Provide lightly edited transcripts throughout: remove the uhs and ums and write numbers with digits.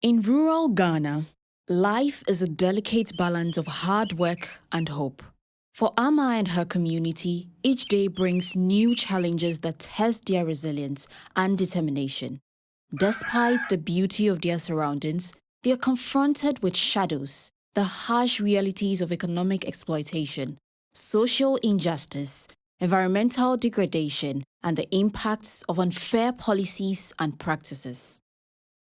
In rural Ghana, life is a delicate balance of hard work and hope. For Ama and her community, each day brings new challenges that test their resilience and determination. Despite the beauty of their surroundings, they are confronted with shadows, the harsh realities of economic exploitation, social injustice, environmental degradation, and the impacts of unfair policies and practices.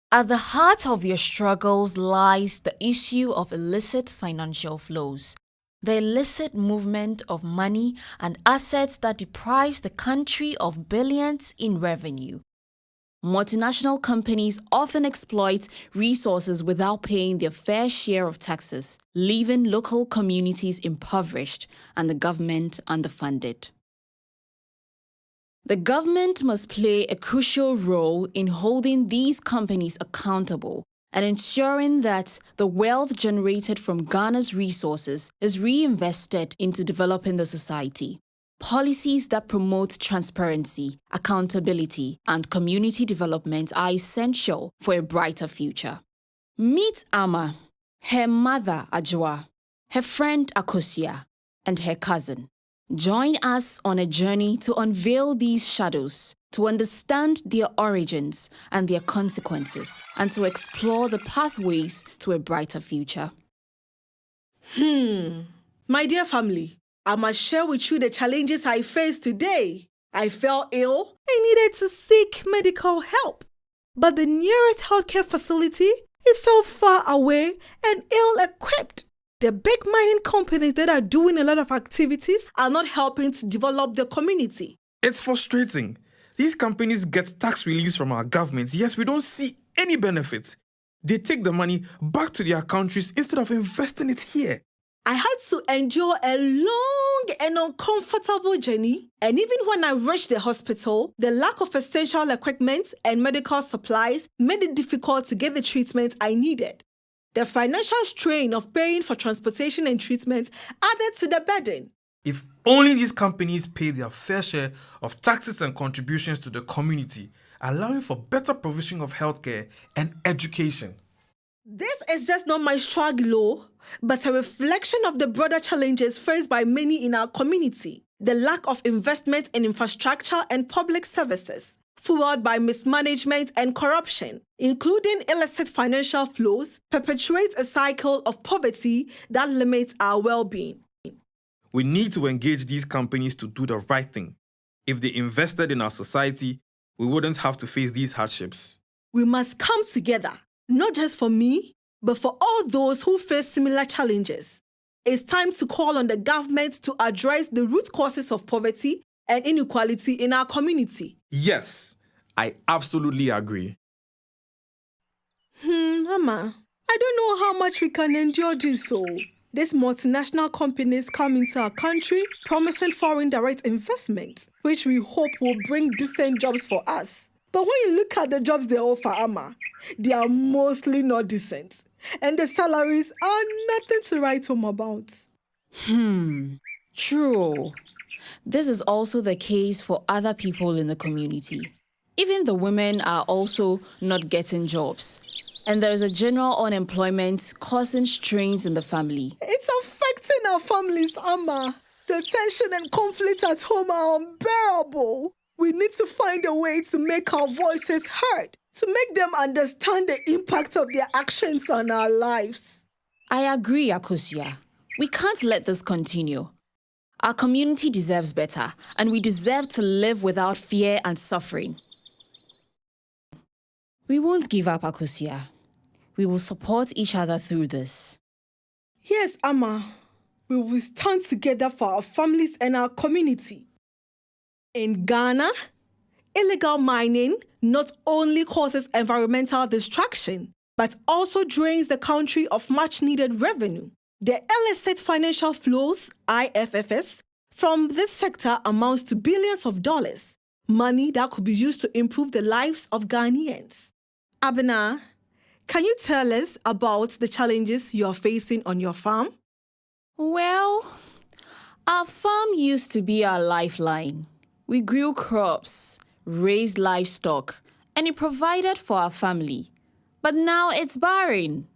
At the heart of their struggles lies the issue of illicit financial flows, the illicit movement of money and assets that deprives the country of billions in revenue. Multinational companies often exploit resources without paying their fair share of taxes, leaving local communities impoverished and the government underfunded. The government must play a crucial role in holding these companies accountable and ensuring that the wealth generated from Ghana's resources is reinvested into developing the society. Policies that promote transparency, accountability, and community development are essential for a brighter future. Meet Ama, her mother Ajwa, her friend Akosia, and her cousin. Join us on a journey to unveil these shadows, to understand their origins and their consequences, and to explore the pathways to a brighter future. My dear family, I must share with you the challenges I faced today. I fell ill. I needed to seek medical help. But the nearest healthcare facility is so far away and ill-equipped. The big mining companies that are doing a lot of activities are not helping to develop the community. It's frustrating. These companies get tax reliefs from our government, yet we don't see any benefits. They take the money back to their countries instead of investing it here. I had to endure a long and uncomfortable journey. And even when I reached the hospital, the lack of essential equipment and medical supplies made it difficult to get the treatment I needed. The financial strain of paying for transportation and treatment added to the burden. If only these companies pay their fair share of taxes and contributions to the community, allowing for better provision of healthcare and education. This is just not my struggle, but a reflection of the broader challenges faced by many in our community. The lack of investment in infrastructure and public services, fueled by mismanagement and corruption, including illicit financial flows, perpetuates a cycle of poverty that limits our well-being. We need to engage these companies to do the right thing. If they invested in our society, we wouldn't have to face these hardships. We must come together, not just for me, but for all those who face similar challenges. It's time to call on the government to address the root causes of poverty and inequality in our community. Yes, I absolutely agree. Mama, I don't know how much we can endure this. These multinational companies come into our country promising foreign direct investment, which we hope will bring decent jobs for us. But when you look at the jobs they offer, Ama, they are mostly not decent. And the salaries are nothing to write home about. True. This is also the case for other people in the community. Even the women are also not getting jobs. And there is a general unemployment causing strains in the family. It's affecting our families, Ama. The tension and conflict at home are unbearable. We need to find a way to make our voices heard, to make them understand the impact of their actions on our lives. I agree, Akosia. We can't let this continue. Our community deserves better, and we deserve to live without fear and suffering. We won't give up, Akosia. We will support each other through this. Yes, Ama. We will stand together for our families and our community. In Ghana, illegal mining not only causes environmental destruction, but also drains the country of much-needed revenue. The illicit financial flows, IFFs, from this sector amounts to billions of dollars, money that could be used to improve the lives of Ghanaians. Abena, can you tell us about the challenges you are facing on your farm? Well, our farm used to be our lifeline. We grew crops, raised livestock, and it provided for our family. But now it's barren.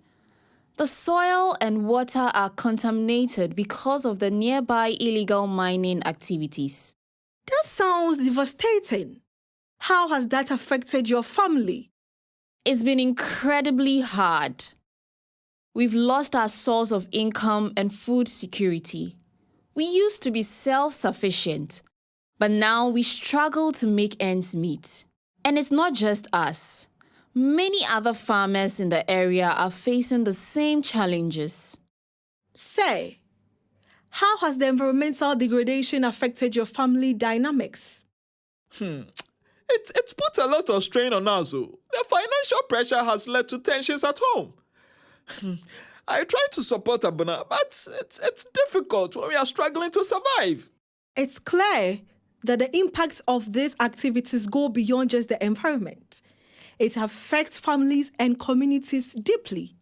The soil and water are contaminated because of the nearby illegal mining activities. That sounds devastating. How has that affected your family? It's been incredibly hard. We've lost our source of income and food security. We used to be self-sufficient, but now we struggle to make ends meet. And it's not just us. Many other farmers in the area are facing the same challenges. Say, how has the environmental degradation affected your family dynamics? It's put a lot of strain on us. The financial pressure has led to tensions at home. I try to support Abuna, but it's difficult when we are struggling to survive. It's clear that the impacts of these activities go beyond just the environment. It affects families and communities deeply.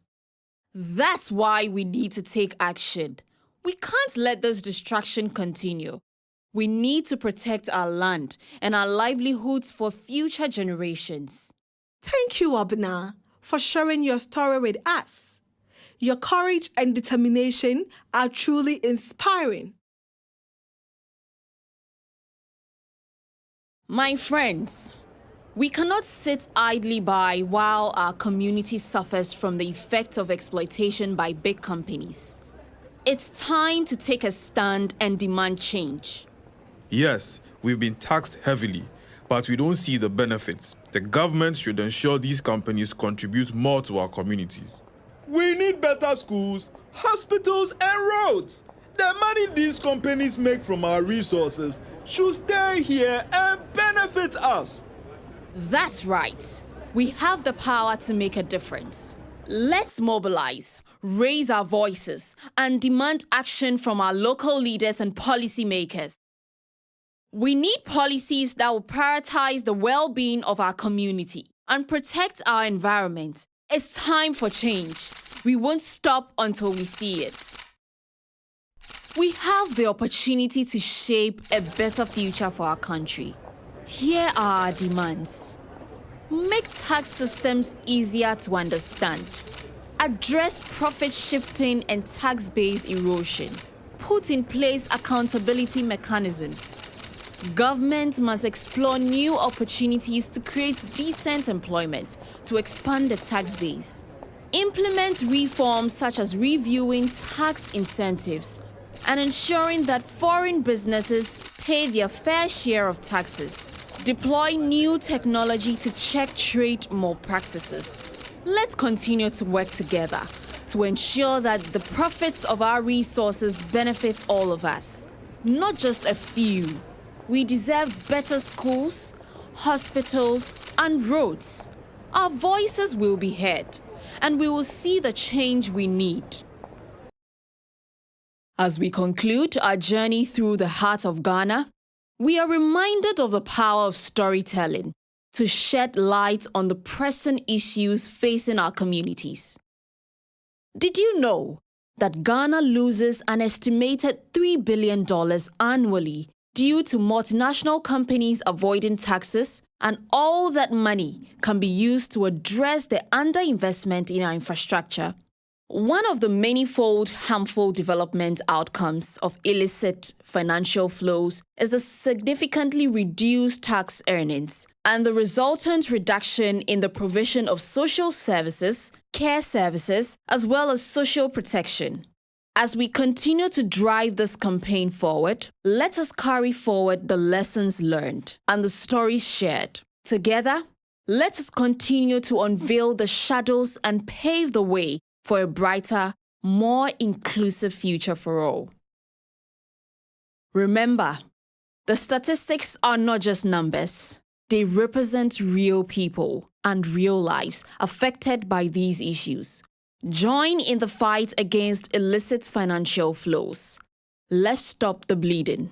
That's why we need to take action. We can't let this destruction continue. We need to protect our land and our livelihoods for future generations. Thank you, Abna, for sharing your story with us. Your courage and determination are truly inspiring. My friends, we cannot sit idly by while our community suffers from the effects of exploitation by big companies. It's time to take a stand and demand change. Yes, we've been taxed heavily, but we don't see the benefits. The government should ensure these companies contribute more to our communities. We need better schools, hospitals, and roads. The money these companies make from our resources should stay here and benefit us. That's right. We have the power to make a difference. Let's mobilize, raise our voices, and demand action from our local leaders and policymakers. We need policies that will prioritize the well-being of our community and protect our environment. It's time for change. We won't stop until we see it. We have the opportunity to shape a better future for our country. Here are our demands. Make tax systems easier to understand. Address profit shifting and tax-based erosion. Put in place accountability mechanisms. Government must explore new opportunities to create decent employment to expand the tax base. Implement reforms such as reviewing tax incentives and ensuring that foreign businesses pay their fair share of taxes. Deploy new technology to check trade malpractices. Let's continue to work together to ensure that the profits of our resources benefit all of us, not just a few. We deserve better schools, hospitals, and roads. Our voices will be heard, and we will see the change we need. As we conclude our journey through the heart of Ghana, we are reminded of the power of storytelling to shed light on the pressing issues facing our communities. Did you know that Ghana loses an estimated $3 billion annually due to multinational companies avoiding taxes, and all that money can be used to address the underinvestment in our infrastructure? One of the manifold harmful development outcomes of illicit financial flows is the significantly reduced tax earnings and the resultant reduction in the provision of social services, care services, as well as social protection. As we continue to drive this campaign forward, let us carry forward the lessons learned and the stories shared. Together, let us continue to unveil the shadows and pave the way for a brighter, more inclusive future for all. Remember, the statistics are not just numbers. They represent real people and real lives affected by these issues. Join in the fight against illicit financial flows. Let's stop the bleeding.